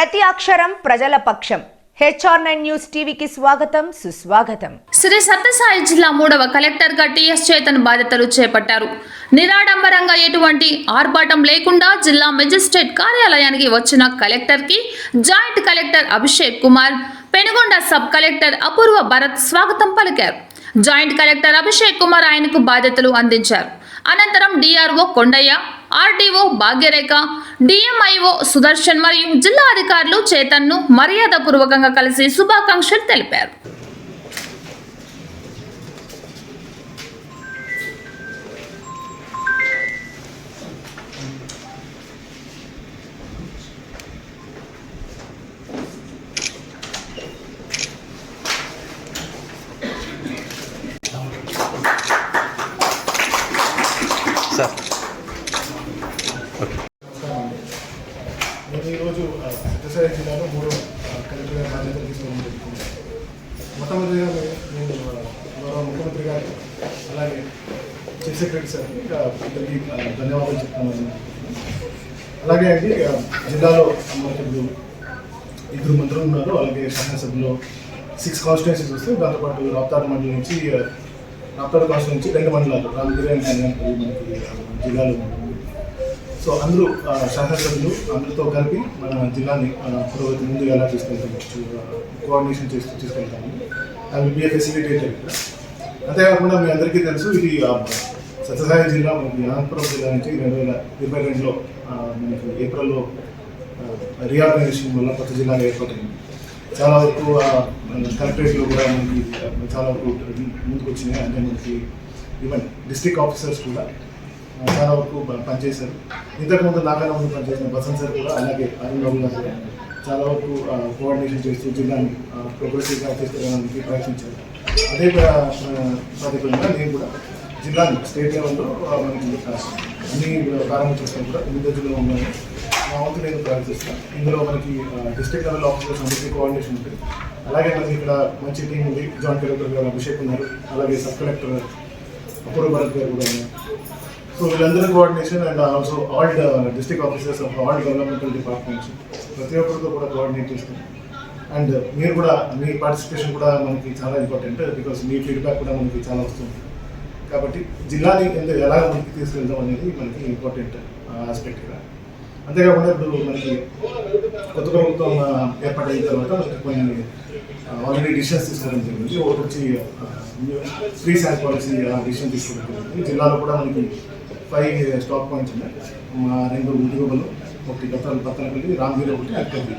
ప్రతి అక్షరం ప్రజల పక్షం. HR9 న్యూస్ టీవీకి స్వాగతం సుస్వాగతం. శ్రీ సత్యసాయి జిల్లా 3వ కలెక్టర్గా టిఎస్ చేతన్ బాధ్యతలు చేపట్టారు. నిరాడంబరంగా ఎటువంటి ఆర్భాటం లేకుండా జిల్లా మెజిస్ట్రేట్ కార్యాలయానికి వచ్చిన కలెక్టర్కి joint collector Abhishek Kumar, Penugonda sub collector Apoorva Bharat స్వాగతం పలికారు. జాయింట్ కలెక్టర్ అభిషేక్ కుమార్ ఆయనకు బాధ్యతలు అందించారు. అనంతరం డిఆర్ఓ కొండయ్య, ఆర్డీఓ భాగ్యరేఖ, డిఎంఐఓ సుదర్శన్ మరియు జిల్లా అధికారులు చేతన్ను మర్యాదపూర్వకంగా కలిసి శుభాకాంక్షలు తెలిపారు. నేను ఈరోజు సత్యసాయి జిల్లాలో 3వ కలెక్టర్ బాధ్యతలు తీసుకోవడం జరుగుతుంది. మొట్టమొదటిగా నేను గౌరవ ముఖ్యమంత్రి గారు అలాగే చీఫ్ సెక్రటరీ సార్కి అందరికీ ధన్యవాదాలు చెప్తున్నాను. అలాగే అండి జిల్లాలో మనకి 2 మంత్రులు ఉన్నారు. అలాగే శాసనసభలో 6 కాన్స్టిట్యున్సీస్ వస్తాయి. దాంతోపాటు రాప్తాడు మండలి నుంచి రాప్తాడు కాన్స్టిట్యున్సీ 2 మండలాలు రామగిరి అండ్ కళ్యాణ్పల్లి మనకి జిల్లాలో ఉంటుంది. సో అందరూ శాసనసభ్యులు అందరితో కలిపి మన జిల్లాని పురోగతి ముందు ఎలా తీసుకెళ్తాము, కోఆర్డినేషన్ చేస్తూ తీసుకెళ్తాము. అది విల్ బి ఫెసిలిటేటెడ్. అంతేకాకుండా మీ అందరికీ తెలుసు, ఇది సత్యసాయి జిల్లా మనకి అనంతపురం జిల్లా నుంచి 2022లో మనకి ఏప్రిల్లో రీఆర్గనైజేషన్ వల్ల కొత్త జిల్లాగా ఏర్పడింది. చాలా వరకు కలెక్టరేట్లో కూడా మనకి చాలా వరకు ముందుకు వచ్చినాయి. అంటే మనకి ఈవెన్ డిస్ట్రిక్ట్ ఆఫీసర్స్ కూడా చాలా వరకు పనిచేశారు. ఇంతకుముందు నాకన్నా ముందు పనిచేసిన బసంత్ సార్ కూడా, అలాగే అరుణ్ బాబు గారు కూడా చాలా వరకు కోఆర్డినేషన్ చేస్తూ జిల్లాని ప్రోగ్రెసివ్గా తీసుకెళ్ళడానికి ప్రయత్నించారు. అదే ప్రాతిపదికగా నేను కూడా జిల్లాని స్టేట్ లెవెల్లో మనకి అన్ని ప్రారంభించేస్తాను కూడా 9 జిల్లాలో ఉన్నాను. మా వంతు నేను ప్రయత్నిస్తాను. ఇందులో మనకి డిస్ట్రిక్ట్ లెవెల్ ఆఫీసర్స్ అందరికీ కోఆర్డినేషన్ ఉంటుంది. అలాగే మనకి ఇక్కడ మంచి టీం ఉంది. జాయింట్ కలెక్టర్ గారు అభిషేక్ ఉన్నారు. అలాగే సబ్ కలెక్టర్ అపూర్వ భరత్ గారు కూడా ఉన్నారు. సో వీళ్ళందరూ coordination and also all district officers of all governmental departments ప్రతి ఒక్కరితో కూడా కోఆర్డినేట్ చేస్తాం. అండ్ మీరు కూడా మీ పార్టిసిపేషన్ కూడా మనకి చాలా ఇంపార్టెంట్. బికాస్ మీ ఫీడ్బ్యాక్ కూడా మనకి చాలా వస్తుంది. కాబట్టి జిల్లాని ఎలా ముందుకు తీసుకెళ్తాం అనేది మనకి ఇంపార్టెంట్ ఆస్పెక్ట్ ఇక్కడ. అంతేకాకుండా ఇప్పుడు మనకి కొత్త ప్రభుత్వం ఏర్పడిన తర్వాత మనకి కొన్ని ఆల్రెడీ డిసిషన్స్ తీసుకోవడం జరిగింది. ఒకటి వచ్చి ఫ్రీ శాండ్ పాలసీ డిసిషన్ తీసుకోవడం జరిగింది. జిల్లాలో కూడా మనకి 5 స్టాక్ పాయింట్స్ ఉన్నాయి. 2 ఉద్యోగులు, 1 పత్తనపల్లి, రామగిరి, 1 అక్కడి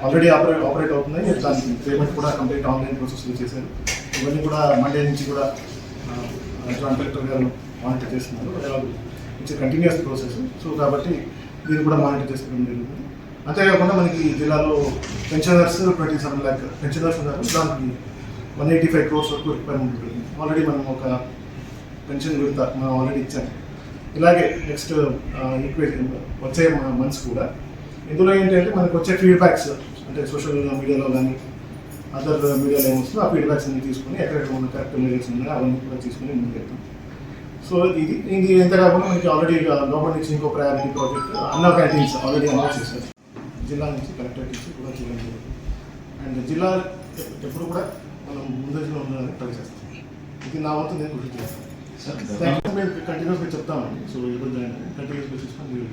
ఆల్రెడీ ఆపరేట్ అవుతున్నాయి. దానికి పేమెంట్ కూడా కంప్లీట్ ఆన్లైన్ ప్రాసెస్లో చేశారు. ఇవన్నీ కూడా మండే నుంచి కూడా జాయింట్ కలెక్టర్ గారు మానిటర్ చేస్తున్నారు. It's continuous process. సో కాబట్టి దీన్ని కూడా మానిటర్ చేసుకోవడం జరుగుతుంది. అంతేకాకుండా మనకి జిల్లాలో పెన్షనర్స్ 27 lakh పెన్షనర్స్ ఉన్నారు. దానికి 185 crores వరకు రిక్వైర్మెంట్ ఉంటుంది. ఆల్రెడీ మనం ఒక పెన్షన్ విడత మనం ఆల్రెడీ ఇచ్చాము. ఇలాగే నెక్స్ట్ వచ్చే మంత్స్ కూడా ఇందులో ఏంటంటే మనకు వచ్చే ఫీడ్బ్యాక్స్, అంటే సోషల్ మీడియాలో కానీ అదర్ మీడియాలో ఏమొస్తుందో ఆ ఫీడ్బ్యాక్స్ అన్ని తీసుకుని ఎక్కడెక్కడ ఉన్న కరెక్ట్ మెజర్స్ ఉన్నాయో అవన్నీ కూడా తీసుకుని ముందుకెళ్తాం. సో ఇది ఎంత కాకుండా మనకి ఆల్రెడీ గవర్నమెంట్ నుంచి ఇంకో ప్రయారిటీ ప్రాజెక్ట్ అన్న క్యాంటీన్స్ ఆల్రెడీ అనౌన్స్ చేశారు. జిల్లా నుంచి కలెక్టరేట్ నుంచి కూడా చేయడం జరుగుతుంది. అండ్ జిల్లా ఎప్పుడు కూడా మనం ముందంజలో ఉండాలని ట్రై చేస్తాం. ఇది నా వంతు నేను కృషి చేస్తాను. మేము కంటిన్యూస్గా చెప్తామండి. సో ఈరోజు కంటిన్యూస్గా చూసుకొని మీరు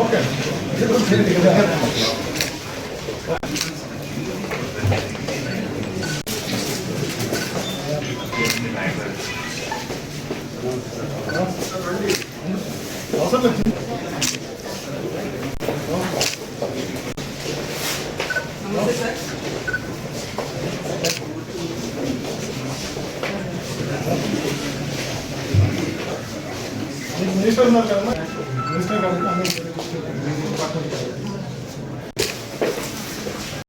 ఓకే. మినిస్టర్ ఉన్నారు కదా.